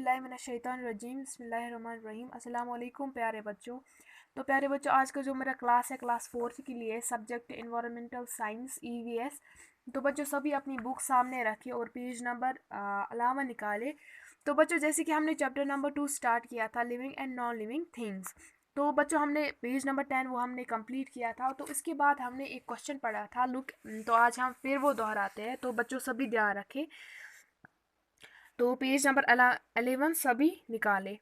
औज़ुबिल्लिमिनश्शैतानिर्रजीम बिस्मिल्लाहिर्रहमानिर्रहीम। अस्सलाम वालेकुम प्यारे बच्चों। तो प्यारे बच्चों, आज का जो मेरा क्लास है क्लास 4 के लिए सब्जेक्ट इन्वायरमेंटल साइंस ईवीएस। तो बच्चों सभी अपनी बुक सामने रखें और पेज नंबर अलावा निकाले। तो बच्चों जैसे कि हमने चैप्टर नंबर 2 स्टार्ट किया था, living and non living things. तो बच्चों हमने पेज नंबर 10 वो हमने कंप्लीट किया था। तो इसके बाद हमने एक क्वेश्चन पढ़ा था लुक। तो आज हम फिर वो दोहराते हैं। तो बच्चों सभी ध्यान रखें। तो पेज नंबर 11 सभी निकाले।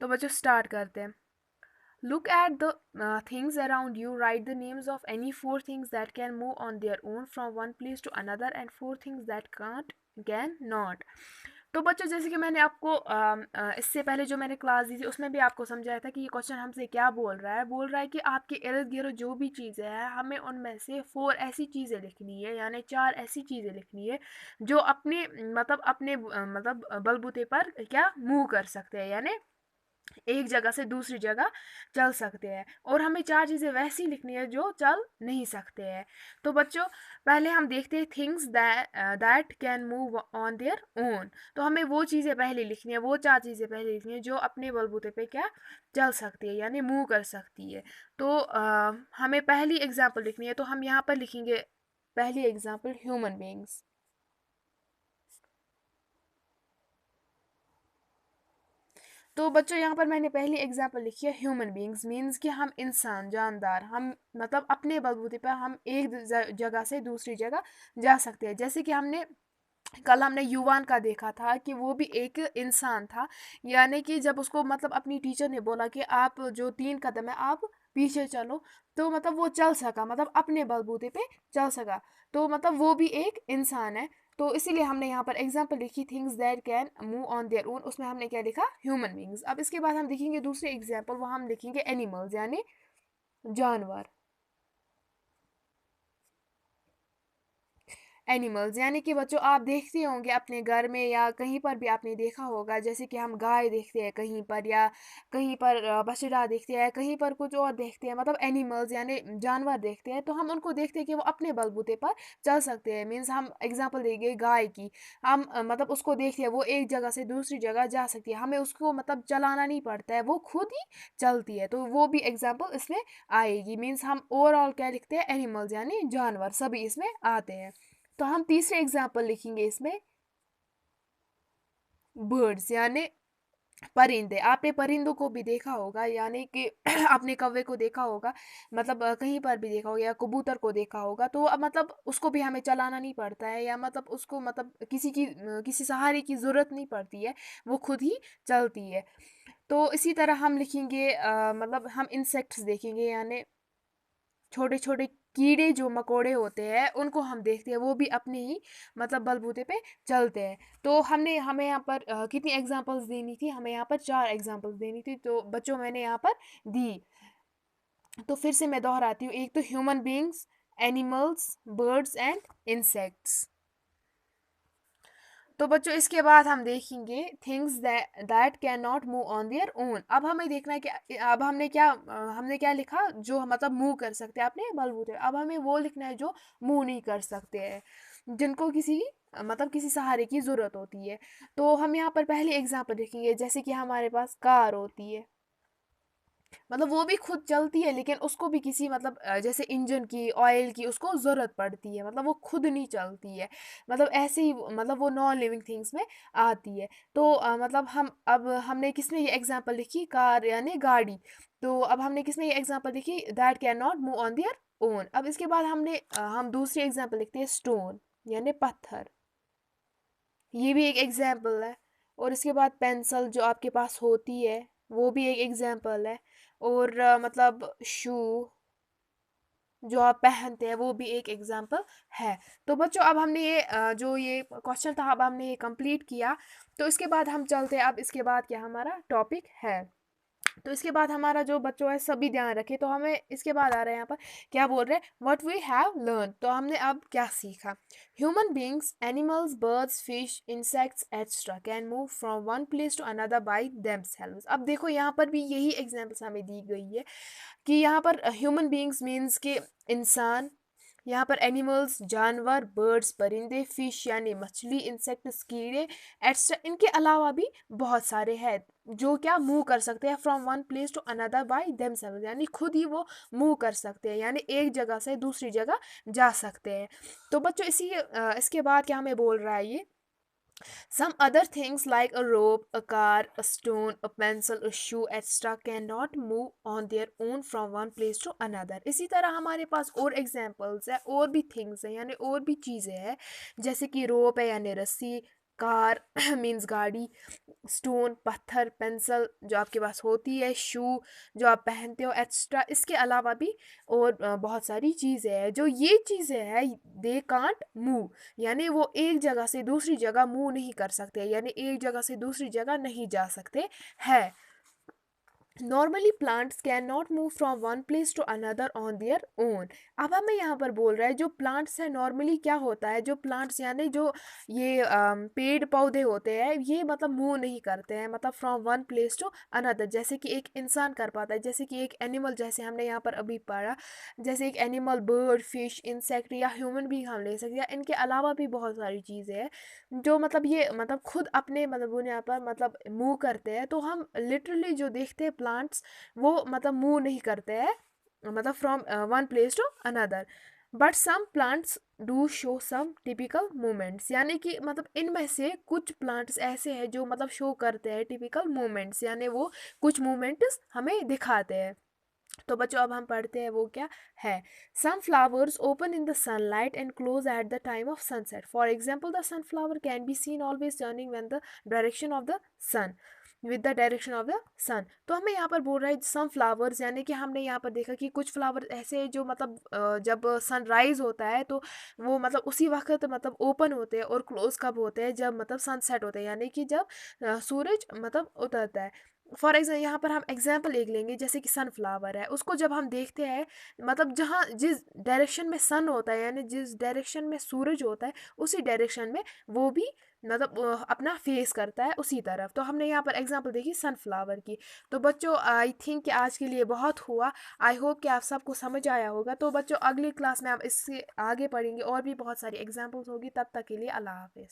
तो बच्चों स्टार्ट करते हैं। Look at the things around you. Write the names of any 4 things that can move on their own from one place to another and 4 things that can not. तो बच्चों जैसे कि मैंने आपको इससे पहले जो मैंने क्लास दी थी उसमें भी आपको समझाया था कि ये क्वेश्चन हमसे क्या बोल रहा है कि आपके इर्द गिर्द जो भी चीज़ें हैं हमें उनमें से 4 ऐसी चीज़ें लिखनी है, यानी 4 ऐसी चीज़ें लिखनी है जो अपने बलबूते पर क्या मूव कर सकते हैं, यानी एक जगह से दूसरी जगह चल सकते हैं। और हमें 4 चीज़ें वैसी लिखनी है जो चल नहीं सकते हैं। तो बच्चों पहले हम देखते हैं things that can move on their own. तो हमें वो चीज़ें पहले लिखनी है, वो 4 चीज़ें पहले लिखनी है जो अपने बलबूते पे क्या चल सकती है, यानी मूव कर सकती है। तो हमें पहली एग्जांपल लिखनी है। तो हम यहाँ पर लिखेंगे पहली एग्जांपल ह्यूमन बीइंग्स। तो बच्चों यहाँ पर मैंने पहली एग्जांपल लिखी है ह्यूमन बीइंग्स। मीन्स कि हम इंसान जानदार, हम अपने बलबूते पर हम एक जगह से दूसरी जगह जा सकते हैं। जैसे कि कल हमने युवान का देखा था कि वो भी एक इंसान था, यानी कि जब उसको अपनी टीचर ने बोला कि आप जो 3 कदम है आप पीछे चलो, तो वो चल सका, अपने बलबूते पे चल सका। तो वो भी एक इंसान है। तो इसीलिए हमने यहाँ पर एग्जाम्पल लिखी things that can move on their own. उसमें हमने क्या लिखा? Human beings. अब इसके बाद हम देखेंगे दूसरे एग्जाम्पल, वहाँ हम लिखेंगे एनिमल्स, यानी जानवर। एनिमल्स यानी कि बच्चों आप देखते होंगे अपने घर में या कहीं पर भी आपने देखा होगा, जैसे कि हम गाय देखते हैं कहीं पर, या कहीं पर बछड़ा देखते हैं, कहीं पर कुछ और देखते हैं, एनिमल्स यानी जानवर देखते हैं। तो हम उनको देखते हैं कि वो अपने बलबूते पर चल सकते हैं। मीन्स हम एग्जांपल देंगे गाय की। हम उसको देखते हैं वो एक जगह से दूसरी जगह जा सकती है, हमें उसको चलाना नहीं पड़ता है, वो खुद ही चलती है। तो वो भी एग्जाम्पल इसमें आएगी। मीन्स हम ओवरऑल क्या लिखते हैं? एनिमल्स यानी जानवर सभी इसमें आते हैं। तो हम तीसरे एग्जाम्पल लिखेंगे इसमें बर्ड्स, यानी परिंदे। आपने परिंदों को भी देखा होगा, यानी कि आपने कौवे को देखा होगा, कहीं पर भी देखा होगा, या कबूतर को देखा होगा। तो अब उसको भी हमें चलाना नहीं पड़ता है, या उसको किसी सहारे की ज़रूरत नहीं पड़ती है, वो खुद ही चलती है। तो इसी तरह हम लिखेंगे हम इंसेक्ट्स देखेंगे, यानी छोटे छोटे कीड़े जो मकोड़े होते हैं उनको हम देखते हैं, वो भी अपने ही बलबूते पे चलते हैं। तो हमें यहाँ पर कितनी एग्जांपल्स देनी थी? हमें यहाँ पर 4 एग्जांपल्स देनी थी। तो बच्चों मैंने यहाँ पर दी। तो फिर से मैं दोहराती हूँ। एक तो human beings, animals, birds and insects. तो बच्चों इसके बाद हम देखेंगे things that can not move on their own. अब हमें देखना है कि अब हमने क्या लिखा? जो मूव कर सकते हैं अपने बलबूते। अब हमें वो लिखना है जो मूव नहीं कर सकते हैं, जिनको किसी सहारे की ज़रूरत होती है। तो हम यहाँ पर पहले एग्जांपल देखेंगे, जैसे कि हमारे पास कार होती है, वो भी खुद चलती है, लेकिन उसको भी किसी जैसे इंजन की, ऑयल की उसको ज़रूरत पड़ती है, वो खुद नहीं चलती है। ऐसे ही वो नॉन लिविंग थिंग्स में आती है। तो हमने किसमें ये एग्जांपल लिखी? कार यानी गाड़ी। तो अब हमने किसमें ये एग्जांपल लिखी? That can not move on their own. अब इसके बाद हम दूसरी एग्जांपल लिखते हैं स्टोन, यानी पत्थर। ये भी एक एग्जाम्पल है। और इसके बाद पेंसिल जो आपके पास होती है, वो भी एक एग्जाम्पल है। और शू जो आप पहनते हैं, वो भी एक एग्जाम्पल है। तो बच्चों अब हमने जो ये क्वेश्चन था, अब हमने ये कंप्लीट किया। तो इसके बाद हम चलते हैं, अब इसके बाद क्या हमारा टॉपिक है। तो इसके बाद हमारा जो बच्चों है सभी ध्यान रखें। तो हमें इसके बाद आ रहे हैं यहाँ पर क्या बोल रहे हैं? What we have learn. तो हमने अब क्या सीखा? Human beings, animals, birds, fish, insects etcetera can move from one place to another by themselves. अब देखो यहाँ पर भी यही एग्जाम्पल्स हमें दी गई है कि यहाँ पर ह्यूमन बींग्स मीन्स के इंसान, यहाँ पर एनिमल्स जानवर, बर्ड्स परिंदे, फिश यानी मछली, इंसेक्ट्स कीड़े एक्स्ट्रा, इनके अलावा भी बहुत सारे हैं जो क्या मूव कर सकते हैं from one place to another by themselves, यानी खुद ही वो मूव कर सकते हैं, यानी एक जगह से दूसरी जगह जा सकते हैं। तो बच्चों इसके बाद क्या हमें बोल रहा है ये, some other things like a rope, a car, a stone, a pencil, a shoe, etc. cannot move on their own from one place to another. इसी तरह हमारे पास और एग्जाम्पल्स है, और भी थिंग्स है यानी और भी चीज़ें हैं, जैसे कि रोप है यानी रस्सी, कार मीन्स गाड़ी, स्टोन पत्थर, पेंसिल जो आपके पास होती है, शू जो आप पहनते हो एक्स्ट्रा, इसके अलावा भी और बहुत सारी चीज़ें हैं। जो ये चीज़ें हैं दे कांट मूव, यानी वो एक जगह से दूसरी जगह मूव नहीं कर सकते, यानी एक जगह से दूसरी जगह नहीं जा सकते हैं। Normally plants can not move from one place to another on their own. अब हमें यहाँ पर बोल रहा है जो प्लांट्स है नॉर्मली क्या होता है, जो प्लांट्स यानी जो ये पेड़ पौधे होते हैं ये मतलब मूव नहीं करते हैं, मतलब from one place to another, जैसे कि एक इंसान कर पाता है, जैसे कि एक एनिमल, जैसे हमने यहाँ पर अभी पढ़ा, जैसे एक एनिमल बर्ड फिश इंसेक्ट या ह्यूमन भी हम ले सकते हैं। इनके अलावा भी बहुत सारी चीज़ें हैं जो मतलब ये मतलब खुद अपने मतलब बुनियाद पर मतलब मूव करते हैं। तो हम लिटरली जो देखते हैं प्लांट्स वो मतलब मूव नहीं करते हैं मतलब from one place to another, but some plants do show some typical movements, यानी कि मतलब इनमें से कुछ प्लांट्स ऐसे हैं जो मतलब शो करते हैं टिपिकल मूवमेंट्स, यानी वो कुछ मूवमेंट्स हमें दिखाते हैं। तो बच्चों अब हम पढ़ते हैं वो क्या है। Some flowers open in the sunlight and close at the time of sunset, for example the sunflower can be seen always turning when the direction of the sun with the direction of the sun. तो हमें यहाँ पर बोल रहा है some flowers, यानी कि हमने यहाँ पर देखा कि कुछ फ्लावर ऐसे हैं जो मतलब जब सनराइज होता है तो वो मतलब उसी वक्त मतलब ओपन होते हैं, और क्लोज कब होते हैं, जब मतलब सनसेट होते हैं, यानी कि जब सूरज मतलब उतरता है। फॉर एग्जाम्पल यहाँ पर हम एग्जाम्पल एक लेंगे, जैसे कि सनफ्लावर है, उसको जब हम देखते हैं मतलब जहाँ जिस डायरेक्शन में सन होता है यानी जिस डायरेक्शन में सूरज होता है उसी डायरेक्शन में वो भी मतलब अपना फेस करता है उसी तरफ। तो हमने यहाँ पर एग्जांपल देखी सनफ्लावर की। तो बच्चों आई थिंक कि आज के लिए बहुत हुआ, आई होप कि आप सबको समझ आया होगा। तो बच्चों अगली क्लास में आप इससे आगे पढ़ेंगे और भी बहुत सारी एग्जांपल्स होगी, तब तक के लिए अल्लाह हाफिज़।